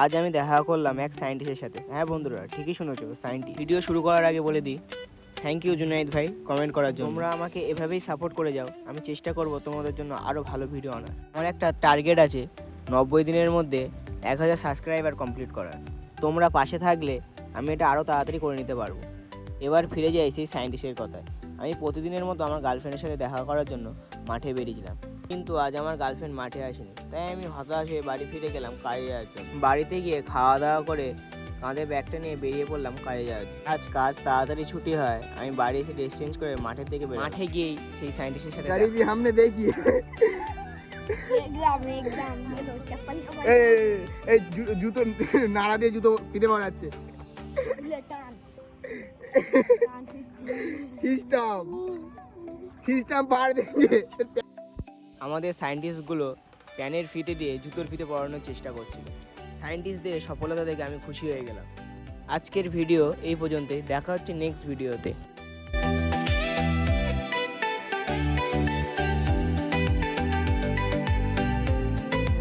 আজ আমি দেখা করলাম এক সায়েন্টিস্টের সাথে। হ্যাঁ বন্ধুরা, ঠিকই শুনেছো, সায়েন্টিস্ট। ভিডিও শুরু করার আগে বলে দিই, থ্যাংক ইউ জুনাইদ ভাই কমেন্ট করার জন্য। তোমরা আমাকে এভাবেই সাপোর্ট করে যাও, আমি চেষ্টা করব তোমাদের জন্য আরও ভালো ভিডিও আনার। আমার একটা টার্গেট আছে 90 দিনের মধ্যে 1000 সাবস্ক্রাইবার কমপ্লিট করার। তোমরা পাশে থাকলে আমি এটা আরও তাড়াতাড়ি করে নিতে পারবো। এবার ফিরে যাই সেই সায়েন্টিস্টের কথায়। আমি প্রতিদিনের মতো আমার গার্লফ্রেন্ডের সাথে দেখা করার জন্য মাঠে বেরিয়েছিলাম, কিন্তু আজ আমার গার্লফ্রেন্ড মাঠে আসেনি। তাই আমি হতাশ হয়ে বাড়ি ফিরে গেলাম কাজে যাওয়ার জন্য। বাড়িতে গিয়ে খাওয়া দাওয়া করে কাঁধে ব্যাগটা নিয়ে বেরিয়ে পড়লাম কাজে যাওয়ার জন্য। আজ কাজ তাড়াতাড়ি ছুটি হয়, আমি বাড়ি এসে ড্রেস চেঞ্জ করে মাঠের থেকে মাঠে গিয়েই সেই সায়েন্টিস্টের সাথে हमने देखी জুতো নাড়া দিয়ে জুতো পিঠে মারাচ্ছে সিস্টেম সিস্টেম পার দিয়ে আমাদের সায়েন্টিস্টগুলো প্যানের ফিতে দিয়ে জুতোর ফিতে পরানোর চেষ্টা করছিল। সায়েন্টিস্টদের সফলতা দেখে আমি খুশি হয়ে গেলাম। আজকের ভিডিও এই পর্যন্তই, দেখা হচ্ছে নেক্সট ভিডিওতে।